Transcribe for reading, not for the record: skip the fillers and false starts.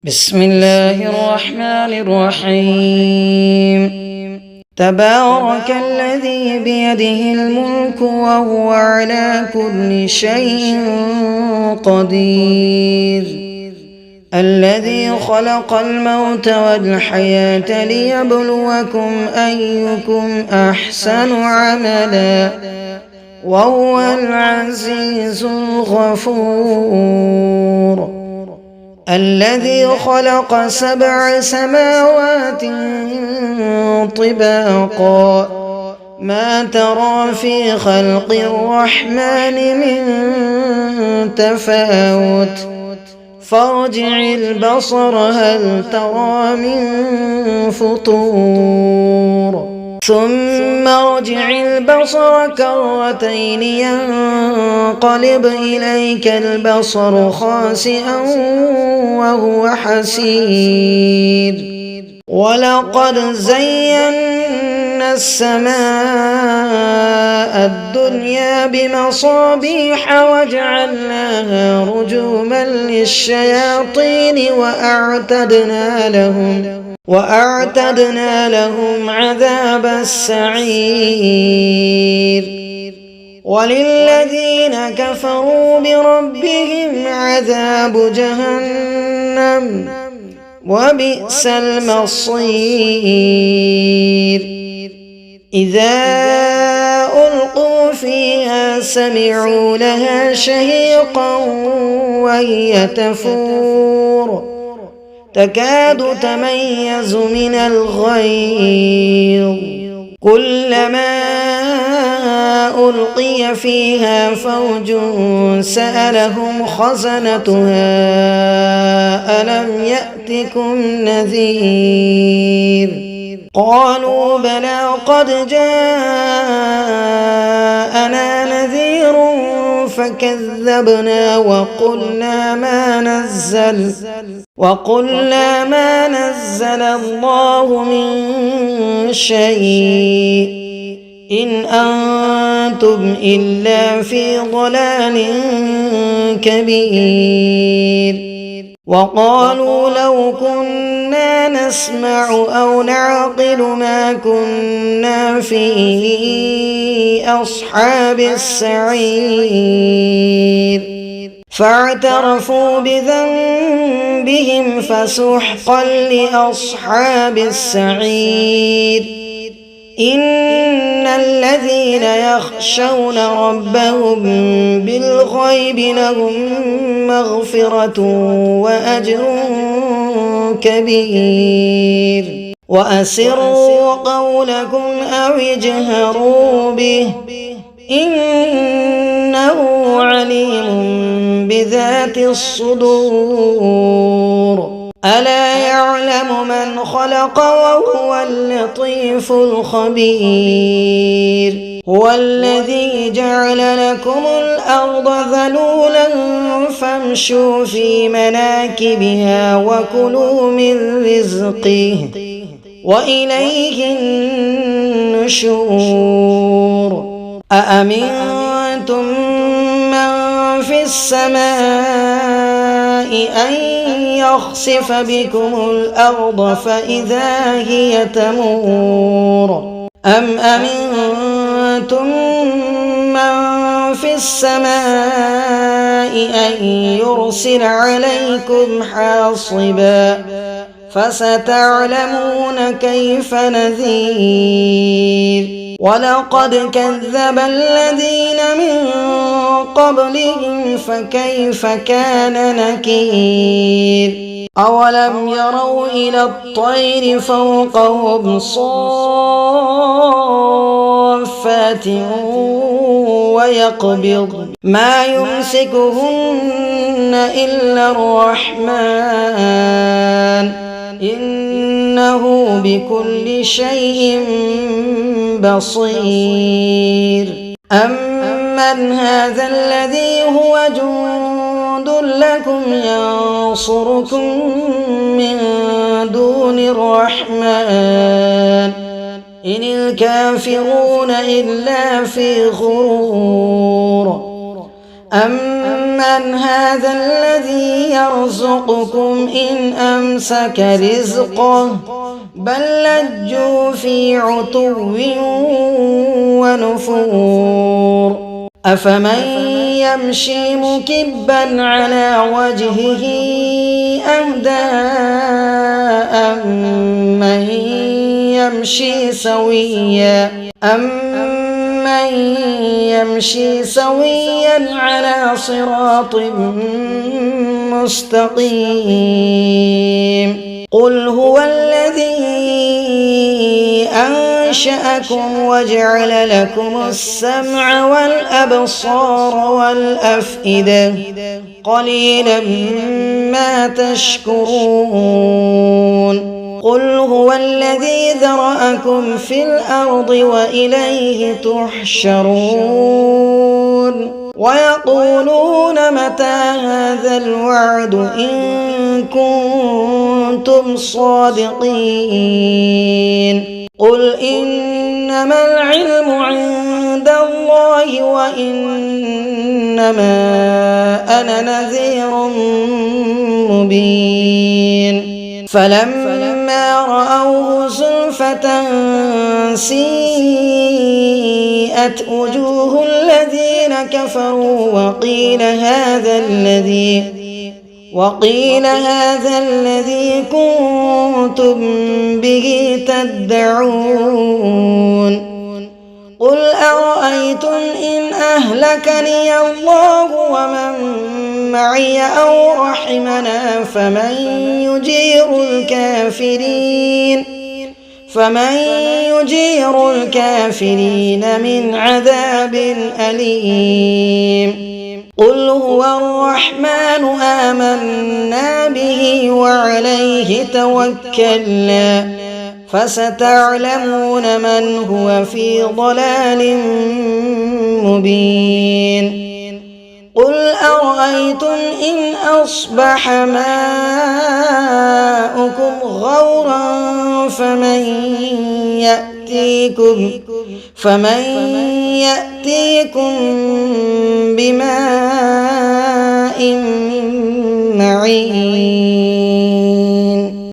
بسم الله الرحمن الرحيم. تبارك الذي بيده الملك وهو على كل شيء قدير، الذي خلق الموت والحياة ليبلوكم أيكم أحسن عملا وهو العزيز الغفور. الذي خلق 7 سماوات طباقا، ما ترى في خلق الرحمن من تفاوت، فارجع البصر هل ترى من فطور، ثم ارجع البصر كرتين ينقلب إليك البصر خاسئا وهو حسير. ولقد زينا السماء الدنيا بمصابيح وجعلناها رجوما للشياطين وأعتدنا لهم عذاب السعير. وللذين كفروا بربهم عذاب جهنم وبئس المصير. إذا ألقوا فيها سمعوا لها شهيقا وهي تفور، تكاد تميز من الغيظ، كلما ألقي فيها فوج سألهم خزنتها ألم يأتكم نذير؟ قالوا بلى قد جاءنا نذير فكذبنا وقلنا ما نزل الله من شيء إن أنتم إلا في ضلال كبير. وقالوا لو كنا نسمع أو نعقل ما كنا في أصحاب السعير، فاعترفوا بذنبهم فسحقا لأصحاب السعير. إن الذين يخشون ربهم بالغيب لهم مغفرة وأجر كبير. وأسروا قولكم أو اجهروا به إنه عليم بذات الصدور. ألا يعلم من خلق وهو اللطيف الخبير. هو الذي جعل لكم الأرض ذلولا فامشوا في مناكبها وكلوا من رزقه وإليه النشور. أأمنتم من في السماء أن يخسف بكم الأرض فإذا هي تمور، أم أمنتم من في السماء أن يرسل عليكم حاصبا فستعلمون كيف نذير. ولقد كذب الذين من قبلهم فكيف كان نكير. أولم يروا إلى الطير فوقهم صافات ويقبض ما يمسكهن إلا الرحمن إنه بكل شيء بصير. أمن هذا الذي هو جند لكم ينصركم من دون الرحمن إن الكافرون إلا في غرور. أمن هذا الذي يرزقكم إن أمسك رزقه بل لجوا في عتو ونفور أفمن يمشي مكبا على وجهه أهدى أمن يمشي سويا على صراط مستقيم قل هو الذي أنشأكم وجعل لكم السمع والأبصار والأفئدة قليلا ما تشكرون قل هو الذي ذرأكم في الأرض وإليه تحشرون ويقولون متى هذا الوعد إن كنتم صادقين قل إنما العلم عند الله وإنما أنا نذير مبين فلما رأوه زلفة سيئت وجوه الذين كفروا وقيل هذا الذي كنتم به تدعون قل أرأيتم إن أهلكني الله ومن معي أو رحمنا فمن يجير الكافرين من عذاب أليم قل هو الرحمن آمنا به وعليه توكلنا فستعلمون من هو في ضلال مبين قل أرأيتم إن أصبح ماؤكم غورا فمن يأتيكم بماء معين